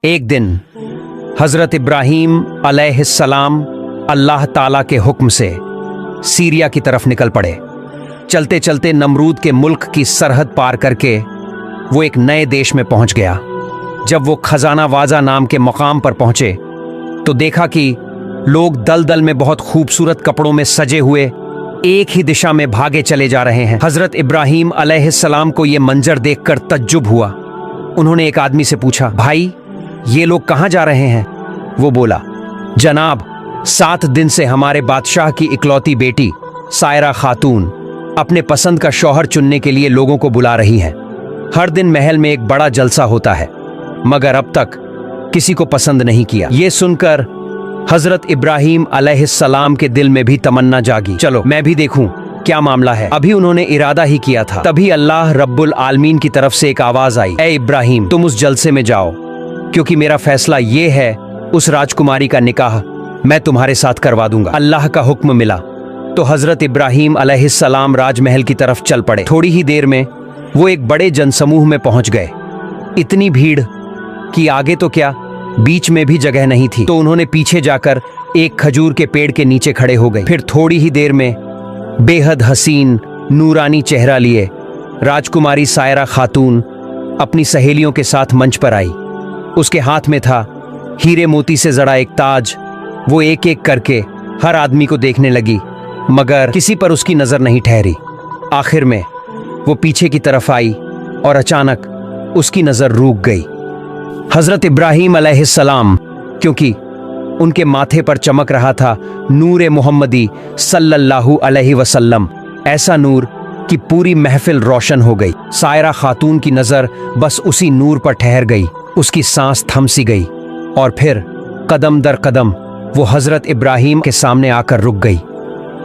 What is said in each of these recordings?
एक दिन हजरत इब्राहीम अलैहिस्सलाम अल्लाह ताला के हुक्म से सीरिया की तरफ निकल पड़े। चलते चलते नमरूद के मुल्क की सरहद पार करके वो एक नए देश में पहुंच गया। जब वो खजाना वाजा नाम के मकाम पर पहुंचे तो देखा कि लोग दलदल में बहुत खूबसूरत कपड़ों में सजे हुए एक ही दिशा में भागे चले जा रहे हैं। हजरत इब्राहीम अलैहिस्सलाम को यह मंजर देखकर तज्जुब हुआ। उन्होंने एक आदमी से पूछा, भाई ये लोग कहाँ जा रहे हैं? वो बोला, जनाब 7 दिन से हमारे बादशाह की इकलौती बेटी सायरा खातून अपने पसंद का शौहर चुनने के लिए लोगों को बुला रही हैं। हर दिन महल में एक बड़ा जलसा होता है, मगर अब तक किसी को पसंद नहीं किया। ये सुनकर हजरत इब्राहीम अलैहिस्सलाम के दिल में भी तमन्ना जागी, चलो मैं भी देखूं क्या मामला है। अभी उन्होंने इरादा ही किया था, तभी अल्लाह रब्बुल आलमीन की तरफ से एक आवाज आई, ए इब्राहीम तुम उस जलसे में जाओ, क्योंकि मेरा फैसला ये है उस राजकुमारी का निकाह मैं तुम्हारे साथ करवा दूंगा। अल्लाह का हुक्म मिला तो हजरत इब्राहीम अलैहिस्सलाम राजमहल की तरफ चल पड़े। थोड़ी ही देर में वो एक बड़े जनसमूह में पहुंच गए। इतनी भीड़ कि आगे तो क्या बीच में भी जगह नहीं थी, तो उन्होंने पीछे जाकर एक खजूर के पेड़ के नीचे खड़े हो गए। फिर थोड़ी ही देर में बेहद हसीन नूरानी चेहरा लिए राजकुमारी सायरा खातून अपनी सहेलियों के साथ मंच पर आई। उसके हाथ में था हीरे मोती से जड़ा एक ताज। वो एक एक करके हर आदमी को देखने लगी, मगर किसी पर उसकी नजर नहीं ठहरी। आखिर में वो पीछे की तरफ आई और अचानक उसकी नजर रुक गई। हजरत इब्राहीम अलैहिस्सलाम, क्योंकि उनके माथे पर चमक रहा था नूर मोहम्मदी सल्लल्लाहु अलैहि वसल्लम, ऐसा नूर कि पूरी महफिल रोशन हो गई। सायरा खातून की नजर बस उसी नूर पर ठहर गई। उसकी सांस थम सी गई और फिर कदम दर कदम वो हजरत इब्राहीम के सामने आकर रुक गई।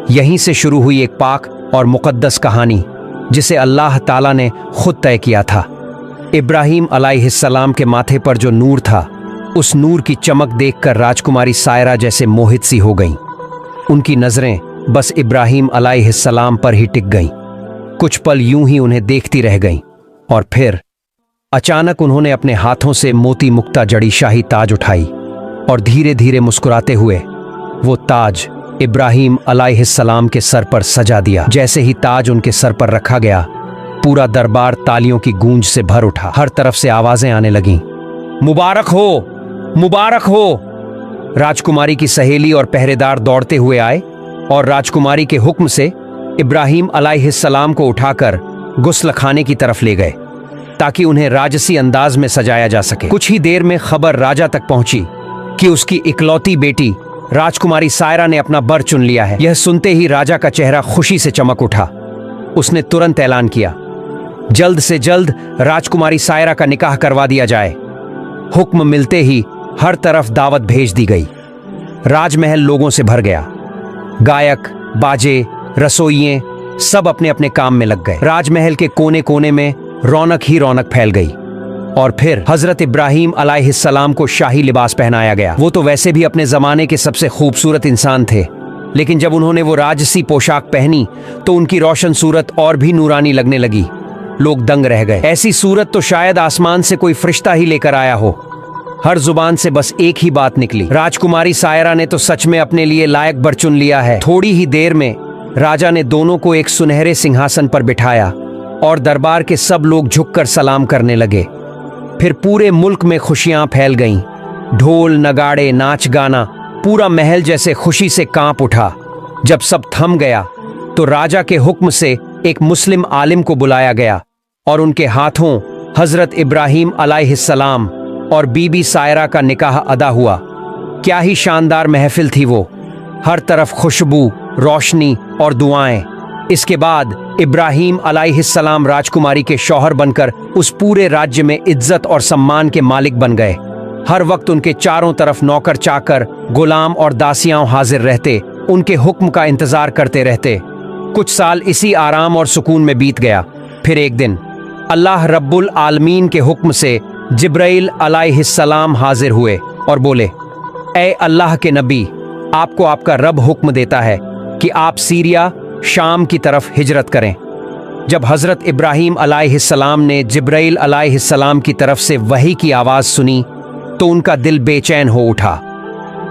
यहीं से शुरू हुई एक पाक और मुकद्दस कहानी जिसे अल्लाह ताला ने खुद तय किया था। इब्राहीम अलैहिस्सलाम के माथे पर जो नूर था, उस नूर की चमक देखकर राजकुमारी सायरा जैसे मोहित सी हो गईं। उनकी नजरें बस इब्राहीम अलैहिस्सलाम पर ही टिक गईं। कुछ पल यूं ही उन्हें देखती रह गईं और फिर अचानक उन्होंने अपने हाथों से मोती मुक्ता जड़ी शाही ताज उठाई और धीरे धीरे मुस्कुराते हुए वो ताज इब्राहीम अलैहिस्सलाम के सर पर सजा दिया। जैसे ही ताज उनके सर पर रखा गया, पूरा दरबार तालियों की गूंज से भर उठा। हर तरफ से आवाजें आने लगीं, मुबारक हो, मुबारक हो। राजकुमारी की सहेली और पहरेदार दौड़ते हुए आए और राजकुमारी के हुक्म से इब्राहीम अलैहिस्सलाम को उठाकर गुस्ल खाने की तरफ ले गए ताकि उन्हें राजसी अंदाज में सजाया जा सके। कुछ ही देर में खबर राजा तक पहुंची कि उसकी इकलौती बेटी राजकुमारी सायरा ने अपना बर चुन लिया है। यह सुनते ही राजा का चेहरा खुशी से चमक उठा। उसने तुरंत ऐलान किया, जल्द से जल्द राजकुमारी सायरा का निकाह करवा दिया जाए। हुक्म मिलते ही हर तरफ दावत भेज दी गई। राजमहल लोगों से भर गया। गायक, बाजे, रसोइये सब अपने अपने काम में लग गए। राजमहल के कोने कोने में रौनक ही रौनक फैल गई। और फिर हजरत इब्राहीम अलैहिस्सलाम को शाही लिबास पहनाया गया। वो तो वैसे भी अपने जमाने के सबसे खूबसूरत इंसान थे, लेकिन जब उन्होंने वो राजसी पोशाक पहनी तो उनकी रोशन सूरत और भी नूरानी लगने लगी। लोग दंग रह गए। ऐसी सूरत तो शायद आसमान से कोई फरिश्ता ही लेकर आया हो। हर जुबान से बस एक ही बात निकली, राजकुमारी सायरा ने तो सच में अपने लिए लायक बर चुन लिया है। थोड़ी ही देर में राजा ने दोनों को एक सुनहरे सिंहासन पर बिठाया और दरबार के सब लोग झुककर सलाम करने लगे। फिर पूरे मुल्क में खुशियां फैल गईं। ढोल, नगाड़े, नाच गाना, पूरा महल जैसे खुशी से कांप उठा। जब सब थम गया तो राजा के हुक्म से एक मुस्लिम आलिम को बुलाया गया और उनके हाथों हजरत इब्राहीम अलैहिस्सलाम और बीबी सायरा का निकाह अदा हुआ। क्या ही शानदार महफिल थी वो। हर तरफ खुशबू, रोशनी और दुआएं। इसके बाद इब्राहीम अलैहिस्सलाम राजकुमारी के शौहर बनकर उस पूरे राज्य में इज्जत और सम्मान के मालिक बन गए। हर वक्त उनके चारों तरफ नौकर चाकर, गुलाम और दासियां हाजिर रहते, उनके हुक्म का इंतजार करते रहते। कुछ साल इसी आराम और सुकून में बीत गया। फिर एक दिन अल्लाह रब्बुल आलमीन के हुक्म से जिब्राइल अलैहिस्सलाम हाजिर हुए और बोले, ए अल्लाह के नबी, आपको आपका रब हुक्म देता है कि आप सीरिया, शाम की तरफ हिजरत करें। जब हजरत इब्राहीम अलैहिस्सलाम ने जिब्राइल अलैहिस्सलाम की तरफ से वही की आवाज सुनी तो उनका दिल बेचैन हो उठा।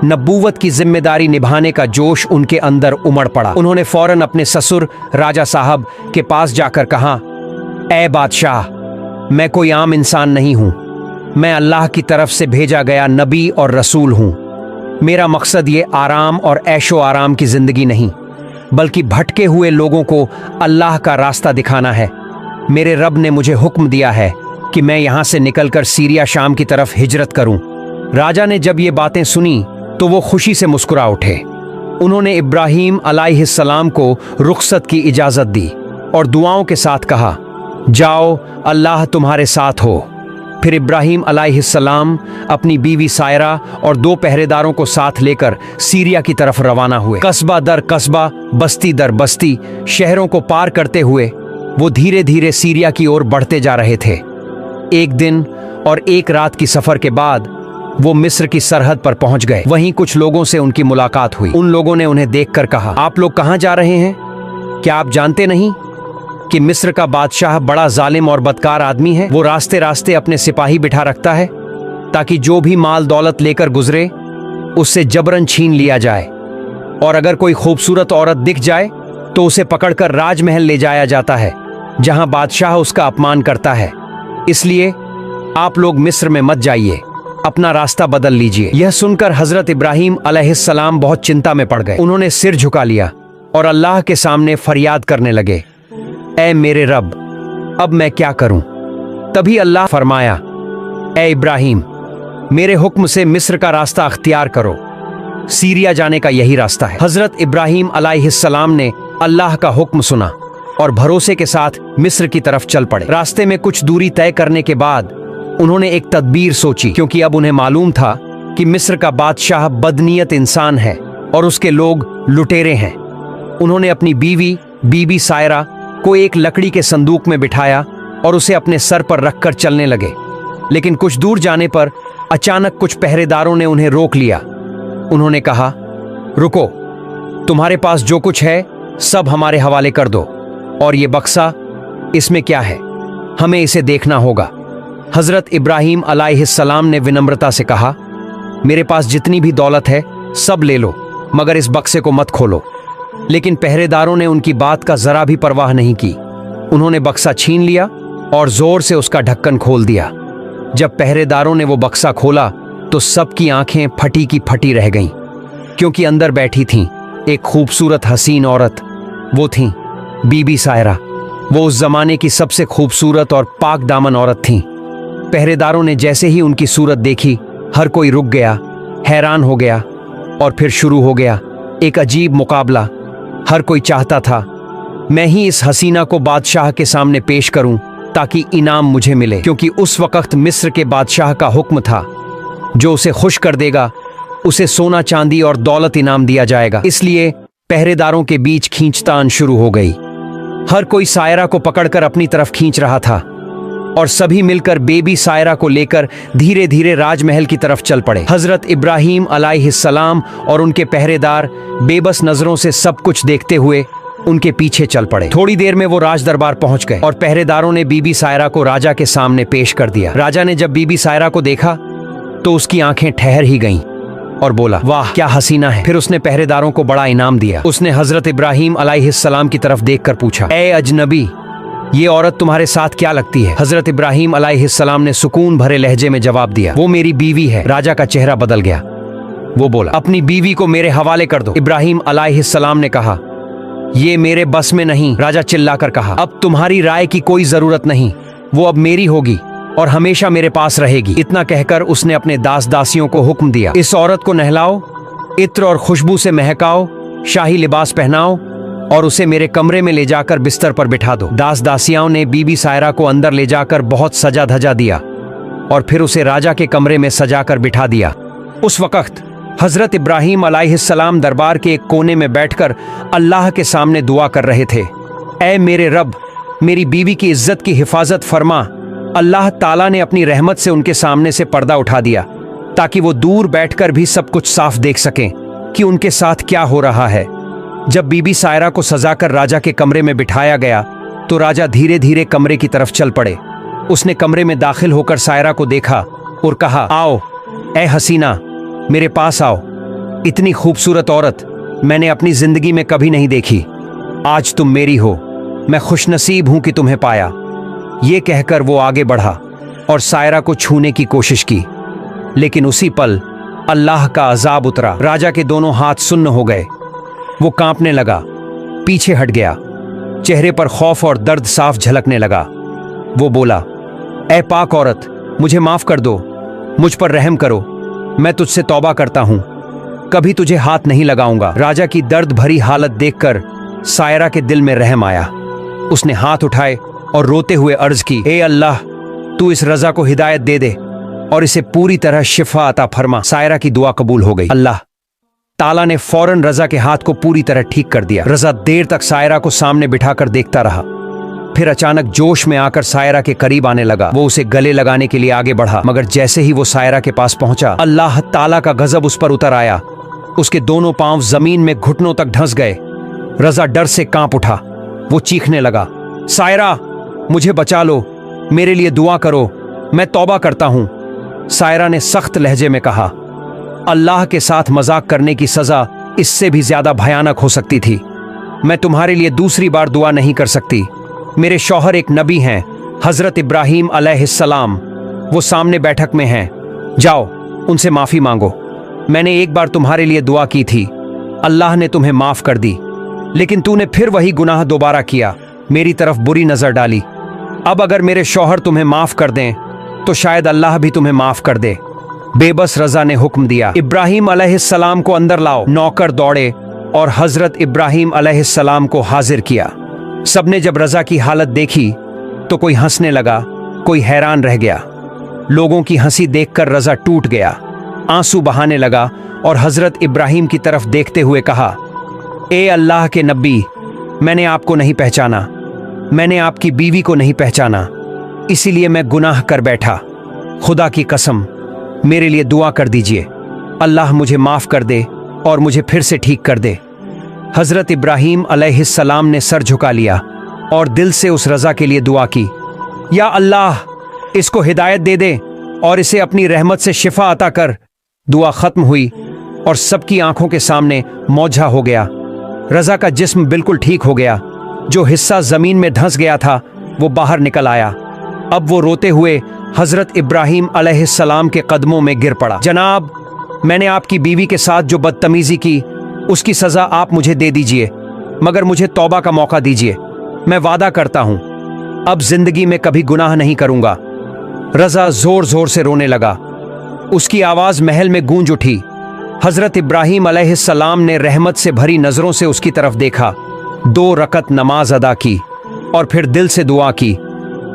नबूवत की जिम्मेदारी निभाने का जोश उनके अंदर उमड़ पड़ा। उन्होंने फौरन अपने ससुर राजा साहब के पास जाकर कहा, ऐ बादशाह, मैं कोई आम इंसान नहीं हूं। मैं अल्लाह की तरफ से भेजा गया नबी और रसूल हूं। मेरा मकसद ये आराम और ऐशो आराम की जिंदगी नहीं, बल्कि भटके हुए लोगों को अल्लाह का रास्ता दिखाना है। मेरे रब ने मुझे हुक्म दिया है कि मैं यहां से निकलकर सीरिया शाम की तरफ हिजरत करूं। राजा ने जब ये बातें सुनी तो वो खुशी से मुस्कुरा उठे। उन्होंने इब्राहीम अलैहिस्सलाम को रुखसत की इजाजत दी और दुआओं के साथ कहा, जाओ, अल्लाह तुम्हारे साथ हो। फिर इब्राहीम अलैहिस्सलाम अपनी बीवी सायरा और 2 पहरेदारों को साथ लेकर सीरिया की तरफ रवाना हुए। कस्बा दर कस्बा, बस्ती दर बस्ती, शहरों को पार करते हुए वो धीरे धीरे सीरिया की ओर बढ़ते जा रहे थे। 1 दिन और 1 रात की सफर के बाद वो मिस्र की सरहद पर पहुंच गए। वहीं कुछ लोगों से उनकी मुलाकात हुई। उन लोगों ने उन्हें देखकर कहा, आप लोग कहां जा रहे हैं? क्या आप जानते नहीं कि मिस्र का बादशाह बड़ा जालिम और बदकार आदमी है? वो रास्ते रास्ते अपने सिपाही बिठा रखता है ताकि जो भी माल दौलत लेकर गुजरे उससे जबरन छीन लिया जाए, और अगर कोई खूबसूरत औरत दिख जाए तो उसे पकड़कर राजमहल ले जाया जाता है, जहां बादशाह उसका अपमान करता है। इसलिए आप लोग मिस्र में मत जाइए, अपना रास्ता बदल लीजिए। यह सुनकर हजरत इब्राहीम अलैहिस्सलाम बहुत चिंता में पड़ गए। उन्होंने सिर झुका लिया और अल्लाह के सामने फरियाद करने लगे, ऐ मेरे रब, अब मैं क्या करूं? तभी अल्लाह फरमाया, ऐ इब्राहीम, मेरे हुक्म से मिस्र का रास्ता अख्तियार करो। सीरिया जाने का यही रास्ता है। हजरत इब्राहीम अलैहिस्सलाम ने अल्लाह का हुक्म सुना और भरोसे के साथ मिस्र की तरफ चल पड़े। रास्ते में कुछ दूरी तय करने के बाद उन्होंने एक तदबीर सोची, क्योंकि अब उन्हें मालूम था कि मिस्र का बादशाह बदनीयत इंसान है और उसके लोग लुटेरे हैं। उन्होंने अपनी बीबी सायरा को एक लकड़ी के संदूक में बिठाया और उसे अपने सर पर रखकर चलने लगे। लेकिन कुछ दूर जाने पर अचानक कुछ पहरेदारों ने उन्हें रोक लिया। उन्होंने कहा, रुको, तुम्हारे पास जो कुछ है सब हमारे हवाले कर दो, और ये बक्सा, इसमें क्या है? हमें इसे देखना होगा। हजरत इब्राहीम अलैहिस्सलाम ने विनम्रता से कहा, मेरे पास जितनी भी दौलत है सब ले लो, मगर इस बक्से को मत खोलो। लेकिन पहरेदारों ने उनकी बात का जरा भी परवाह नहीं की। उन्होंने बक्सा छीन लिया और जोर से उसका ढक्कन खोल दिया। जब पहरेदारों ने वो बक्सा खोला तो सबकी आंखें फटी की फटी रह गईं, क्योंकि अंदर बैठी थीं एक खूबसूरत हसीन औरत। वो थीं बीबी सायरा। वो उस जमाने की सबसे खूबसूरत और पाक दामन औरत थीं। पहरेदारों ने जैसे ही उनकी सूरत देखी, हर कोई रुक गया, हैरान हो गया, और फिर शुरू हो गया एक अजीब मुकाबला। हर कोई चाहता था मैं ही इस हसीना को बादशाह के सामने पेश करूं ताकि इनाम मुझे मिले, क्योंकि उस वक्त मिस्र के बादशाह का हुक्म था, जो उसे खुश कर देगा उसे सोना चांदी और दौलत इनाम दिया जाएगा। इसलिए पहरेदारों के बीच खींचतान शुरू हो गई। हर कोई सायरा को पकड़कर अपनी तरफ खींच रहा था और सभी मिलकर बेबी सायरा को लेकर धीरे धीरे राजमहल की तरफ चल पड़े। हजरत इब्राहीम अलैहिस्सलाम और उनके पहरेदार बेबस नजरों से सब कुछ देखते हुए उनके पीछे चल पड़े। थोड़ी देर में वो राज दरबार पहुंच गए और पहरेदारों ने बीबी सायरा को राजा के सामने पेश कर दिया। राजा ने जब बीबी सायरा को देखा तो उसकी आंखें ठहर ही गईं और बोला, वाह क्या हसीना है। फिर उसने पहरेदारों को बड़ा इनाम दिया। उसने हजरत इब्राहीम अलैहिस्सलाम की तरफ देखकर पूछा, ए अजनबी, ये औरत तुम्हारे साथ क्या लगती है? हजरत इब्राहीम अलैहिस्सलाम ने सुकून भरे लहजे में जवाब दिया, वो मेरी बीवी है। राजा का चेहरा बदल गया। वो बोला, अपनी बीवी को मेरे हवाले कर दो। इब्राहीम अलैहिस्सलाम ने कहा, ये मेरे बस में नहीं। राजा चिल्लाकर कहा, अब तुम्हारी राय की कोई जरूरत नहीं, वो अब मेरी होगी और हमेशा मेरे पास रहेगी। इतना कहकर उसने अपने दास दासियों को हुक्म दिया, इस औरत को नहलाओ, इत्र और खुशबू से महकाओ, शाही लिबास पहनाओ और उसे मेरे कमरे में ले जाकर बिस्तर पर बिठा दो। दास दासियाओं ने बीबी सायरा को अंदर ले जाकर बहुत सजा धजा दिया और फिर उसे राजा के कमरे में सजाकर बिठा दिया। उस वक्त हजरत इब्राहीम अलैहिस्सलाम दरबार के एक कोने में बैठकर अल्लाह के सामने दुआ कर रहे थे, ऐ मेरे रब, मेरी बीवी की इज्जत की हिफाजत फरमा। अल्लाह ताला ने अपनी रहमत से उनके सामने से पर्दा उठा दिया ताकि वो दूर बैठकर भी सब कुछ साफ देख सकें कि उनके साथ क्या हो रहा है। जब बीबी सायरा को सजाकर राजा के कमरे में बिठाया गया तो राजा धीरे धीरे कमरे की तरफ चल पड़े। उसने कमरे में दाखिल होकर सायरा को देखा और कहा, आओ ए हसीना, मेरे पास आओ। इतनी खूबसूरत औरत मैंने अपनी जिंदगी में कभी नहीं देखी। आज तुम मेरी हो, मैं खुशनसीब हूं कि तुम्हें पाया। ये कहकर वो आगे बढ़ा और सायरा को छूने की कोशिश की, लेकिन उसी पल अल्लाह का अजाब उतरा। राजा के दोनों हाथ सुन्न हो गए। वो कांपने लगा, पीछे हट गया। चेहरे पर खौफ और दर्द साफ झलकने लगा। वो बोला, ए पाक औरत, मुझे माफ कर दो, मुझ पर रहम करो। मैं तुझसे तौबा करता हूं, कभी तुझे हाथ नहीं लगाऊंगा। राजा की दर्द भरी हालत देखकर सायरा के दिल में रहम आया। उसने हाथ उठाए और रोते हुए अर्ज की, ए अल्लाह, तू इस रजा को हिदायत दे दे और इसे पूरी तरह शिफा अता फरमा। सायरा की दुआ कबूल हो गई। अल्लाह ताला ने फौरन रजा के हाथ को पूरी तरह ठीक कर दिया। रजा देर तक सायरा को सामने बिठाकर देखता रहा। फिर अचानक जोश में आकर सायरा के करीब आने लगा। वो उसे गले लगाने के लिए आगे बढ़ा, मगर जैसे ही वो सायरा के पास पहुंचा, अल्लाह ताला का गजब उस पर उतर आया। उसके दोनों पांव जमीन में घुटनों तक धंस गए। रजा डर से कांप उठा। वो चीखने लगा, सायरा, मुझे बचा लो, मेरे लिए दुआ करो, मैं तौबा करता हूं। सायरा ने सख्त लहजे में कहा, अल्लाह के साथ मजाक करने की सजा इससे भी ज्यादा भयानक हो सकती थी। मैं तुम्हारे लिए दूसरी बार दुआ नहीं कर सकती। मेरे शौहर एक नबी हैं, हजरत इब्राहीम अलैहिस्सलाम। वो सामने बैठक में हैं। जाओ, उनसे माफी मांगो। मैंने एक बार तुम्हारे लिए दुआ की थी, अल्लाह ने तुम्हें माफ कर दी, लेकिन तूने फिर वही गुनाह दोबारा किया, मेरी तरफ बुरी नजर डाली। अब अगर मेरे शौहर तुम्हें माफ कर दें तो शायद अल्लाह भी तुम्हें माफ कर दे। बेबस रजा ने हुक्म दिया, इब्राहीम अलैहिस्सलाम को अंदर लाओ। नौकर दौड़े और हजरत इब्राहीम अलैहिस्सलाम को हाजिर किया। सबने जब रजा की हालत देखी तो कोई हंसने लगा, कोई हैरान रह गया। लोगों की हंसी देखकर रजा टूट गया, आंसू बहाने लगा और हजरत इब्राहीम की तरफ देखते हुए कहा, ए अल्लाह के नबी, मैंने आपको नहीं पहचाना, मैंने आपकी बीवी को नहीं पहचाना, इसीलिए मैं गुनाह कर बैठा। खुदा की कसम, मेरे लिए दुआ कर दीजिए, अल्लाह मुझे माफ कर दे और मुझे फिर से ठीक कर दे। हजरत इब्राहीम अलैहिस्सलाम ने सर झुका लिया और दिल से उस रजा के लिए दुआ की, या अल्लाह, इसको हिदायत दे दे और इसे अपनी रहमत से शिफा अता कर। दुआ खत्म हुई और सबकी आंखों के सामने मौझा हो गया। रजा का जिस्म बिल्कुल ठीक हो गया। जो हिस्सा जमीन में धंस गया था वो बाहर निकल आया। अब वो रोते हुए हजरत इब्राहीम अलैहिस्सलाम के कदमों में गिर पड़ा। जनाब, मैंने आपकी बीवी के साथ जो बदतमीजी की उसकी सजा आप मुझे दे दीजिए, मगर मुझे तौबा का मौका दीजिए। मैं वादा करता हूं अब जिंदगी में कभी गुनाह नहीं करूंगा। रजा जोर जोर से रोने लगा। उसकी आवाज महल में गूंज उठी। हजरत इब्राहीम अलैहिस्सलाम ने रहमत से भरी नजरों से उसकी तरफ देखा, 2 रकत नमाज अदा की और फिर दिल से दुआ की,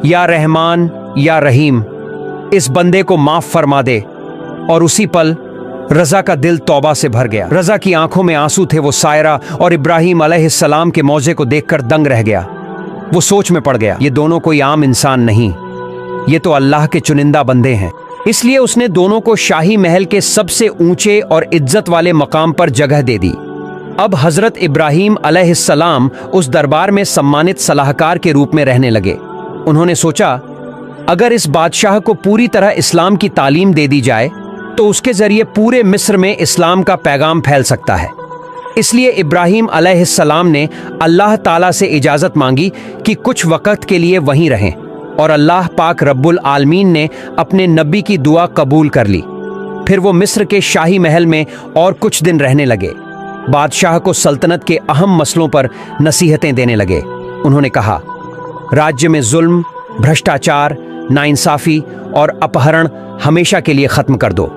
या रहमान या रहीम, इस बंदे को माफ फरमा दे। और उसी पल रजा का दिल तौबा से भर गया। रजा की आंखों में आंसू थे। वो सायरा और इब्राहीम अलैहिस्सलाम के मौजे को देखकर दंग रह गया। वो सोच में पड़ गया, ये दोनों कोई आम इंसान नहीं, ये तो अल्लाह के चुनिंदा बंदे हैं। इसलिए उसने दोनों को शाही महल के सबसे ऊंचे और इज्जत वाले मकाम पर जगह दे दी। अब हजरत इब्राहीम अलैहिस्सलाम उस दरबार में सम्मानित सलाहकार के रूप में रहने लगे। उन्होंने सोचा, अगर इस बादशाह को पूरी तरह इस्लाम की तालीम दे दी जाए तो उसके जरिए पूरे मिस्र में इस्लाम का पैगाम फैल सकता है। इसलिए इब्राहीम अलैहिस्सलाम ने अल्लाह ताला से इजाज़त मांगी कि कुछ वक़्त के लिए वहीं रहें, और अल्लाह पाक रब्बुल आलमीन ने अपने नबी की दुआ कबूल कर ली। फिर वो मिस्र के शाही महल में और कुछ दिन रहने लगे। बादशाह को सल्तनत के अहम मसलों पर नसीहतें देने लगे। उन्होंने कहा, राज्य में जुल्म, भ्रष्टाचार, नाइंसाफ़ी और अपहरण हमेशा के लिए ख़त्म कर दो।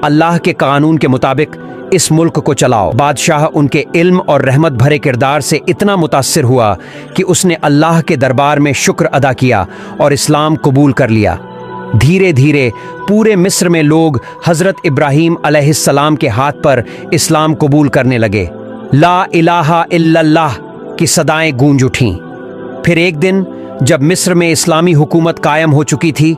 अल्लाह के कानून के मुताबिक इस मुल्क को चलाओ। बादशाह उनके इल्म और रहमत भरे किरदार से इतना मुतासिर हुआ कि उसने अल्लाह के दरबार में शुक्र अदा किया और इस्लाम कबूल कर लिया। धीरे धीरे पूरे मिस्र में लोग हजरत इब्राहीम अलैहिस्सलाम के हाथ पर इस्लाम कबूल करने लगे। ला इलाहा इल्लल्लाह की सदाएं गूंज उठीं। फिर एक दिन जब मिस्र में इस्लामी हुकूमत कायम हो चुकी थी,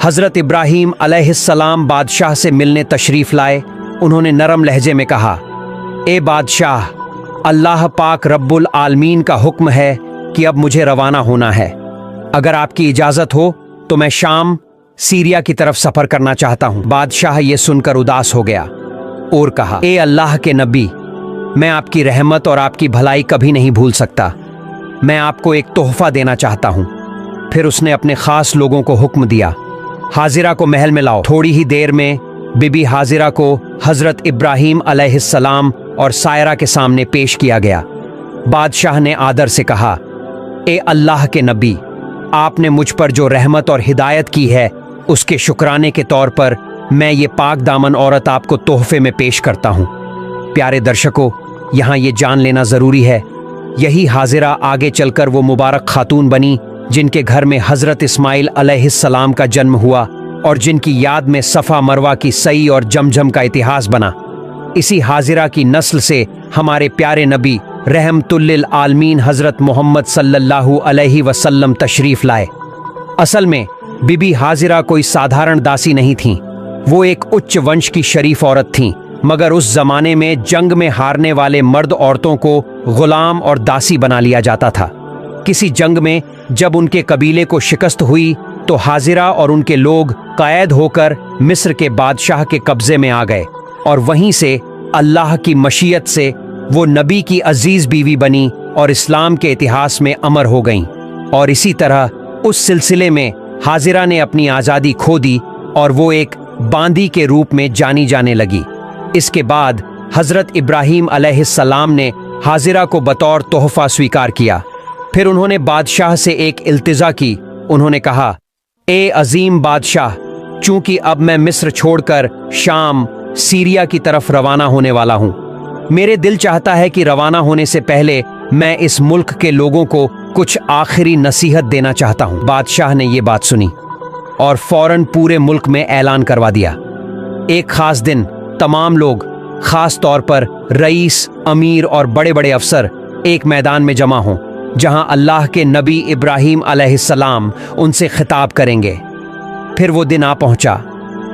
हजरत इब्राहीम अलैहिस्सलाम बादशाह से मिलने तशरीफ लाए। उन्होंने नरम लहजे में कहा, ए बादशाह, अल्लाह पाक रब्बुल आलमीन का हुक्म है कि अब मुझे रवाना होना है। अगर आपकी इजाज़त हो तो मैं शाम सीरिया की तरफ सफर करना चाहता हूँ। बादशाह ये सुनकर उदास हो गया और कहा, ए अल्लाह के नबी, मैं आपकी रहमत और आपकी भलाई कभी नहीं भूल सकता। मैं आपको एक तोहफा देना चाहता हूँ। फिर उसने अपने खास लोगों को हुक्म दिया, हाजिरा को महल में लाओ। थोड़ी ही देर में बीबी हाजिरा को हजरत इब्राहीम अलैहिस्सलाम और सायरा के सामने पेश किया गया। बादशाह ने आदर से कहा, ए अल्लाह के नबी, आपने मुझ पर जो रहमत और हिदायत की है उसके शुक्राने के तौर पर मैं ये पाक दामन औरत आपको तोहफे में पेश करता हूँ। प्यारे दर्शकों, यहाँ ये जान लेना ज़रूरी है, यही हाजिरा आगे चलकर वो मुबारक खातून बनी जिनके घर में हजरत इस्माइल अलैहिस्सलाम का जन्म हुआ और जिनकी याद में सफ़ा मरवा की सई और जमजम का इतिहास बना। इसी हाजिरा की नस्ल से हमारे प्यारे नबी रहमतुल्लिल आलमीन हजरत मोहम्मद सल्लल्लाहु अलैहि वसल्लम तशरीफ लाए। असल में बीबी हाजिरा कोई साधारण दासी नहीं थीं, वो एक उच्च वंश की शरीफ औरत थीं, मगर उस जमाने में जंग में हारने वाले मर्द औरतों को गुलाम और दासी बना लिया जाता था। किसी जंग में जब उनके कबीले को शिकस्त हुई तो हाजिरा और उनके लोग कैद होकर मिस्र के बादशाह के कब्जे में आ गए और वहीं से अल्लाह की मशीयत से वो नबी की अजीज बीवी बनी और इस्लाम के इतिहास में अमर हो गईं। और इसी तरह उस सिलसिले में हाजिरा ने अपनी आज़ादी खो दी और वो एक बांदी के रूप में जानी जाने लगी। इसके बाद हजरत इब्राहीम अलैहिस्सलाम ने हाजिरा को बतौर तोहफा स्वीकार किया। फिर उन्होंने बादशाह से एक इल्तिजा की। उन्होंने कहा, ए अजीम बादशाह, चूंकि अब मैं मिस्र छोड़कर शाम सीरिया की तरफ रवाना होने वाला हूं, मेरे दिल चाहता है कि रवाना होने से पहले मैं इस मुल्क के लोगों को कुछ आखिरी नसीहत देना चाहता हूं। बादशाह ने ये बात सुनी और फौरन पूरे मुल्क में ऐलान करवा दिया, एक खास दिन तमाम लोग, खास तौर पर रईस, अमीर और बड़े बड़े अफसर एक मैदान में जमा हों जहां अल्लाह के नबी इब्राहीम अलैहिस्सलाम उनसे खिताब करेंगे। फिर वो दिन आ पहुंचा।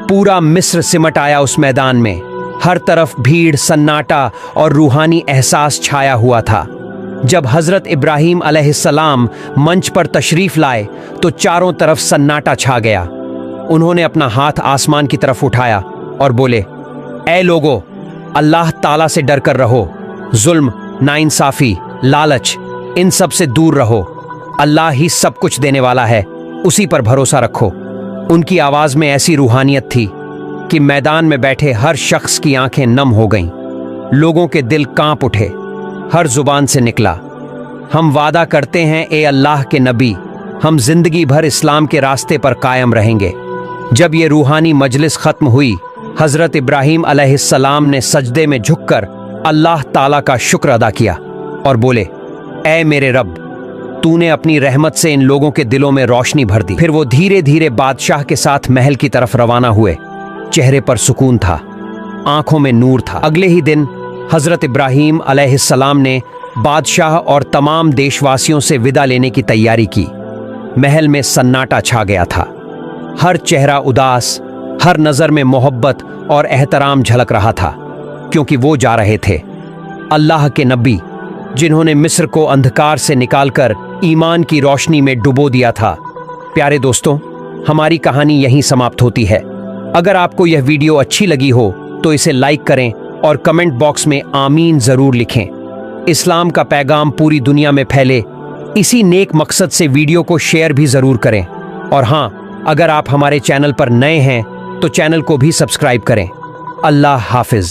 पूरा मिस्र सिमट आया उस मैदान में। हर तरफ भीड़, सन्नाटा और रूहानी एहसास छाया हुआ था। जब हजरत इब्राहीम अलैहिस्सलाम मंच पर तशरीफ लाए तो चारों तरफ सन्नाटा छा गया। उन्होंने अपना हाथ आसमान की तरफ उठाया और बोले, ऐ लोगो, अल्लाह ताला से डर कर रहो। जुल्म, नाइंसाफी, लालच, इन सब से दूर रहो। अल्लाह ही सब कुछ देने वाला है, उसी पर भरोसा रखो। उनकी आवाज में ऐसी रूहानियत थी कि मैदान में बैठे हर शख्स की आंखें नम हो गईं। लोगों के दिल कांप उठे। हर जुबान से निकला, हम वादा करते हैं ए अल्लाह के नबी, हम जिंदगी भर इस्लाम के रास्ते पर कायम रहेंगे। जब ये रूहानी मजलिस खत्म हुई, हजरत इब्राहीम अलैहिस्सलाम ने सजदे में झुककर अल्लाह ताला का शुक्र अदा किया और बोले, ऐ मेरे रब, तूने अपनी रहमत से इन लोगों के दिलों में रोशनी भर दी। फिर वो धीरे धीरे बादशाह के साथ महल की तरफ रवाना हुए। चेहरे पर सुकून था, आंखों में नूर था। अगले ही दिन हजरत इब्राहीम अलैहिस्सलाम ने बादशाह और तमाम देशवासियों से विदा लेने की तैयारी की। महल में सन्नाटा छा गया था। हर चेहरा उदास, हर नजर में मोहब्बत और एहतराम झलक रहा था, क्योंकि वो जा रहे थे अल्लाह के नबी, जिन्होंने मिस्र को अंधकार से निकालकर ईमान की रोशनी में डुबो दिया था। प्यारे दोस्तों, हमारी कहानी यहीं समाप्त होती है। अगर आपको यह वीडियो अच्छी लगी हो तो इसे लाइक करें और कमेंट बॉक्स में आमीन जरूर लिखें। इस्लाम का पैगाम पूरी दुनिया में फैले, इसी नेक मकसद से वीडियो को शेयर भी जरूर करें। और हाँ, अगर आप हमारे चैनल पर नए हैं तो चैनल को भी सब्सक्राइब करें। अल्लाह हाफिज।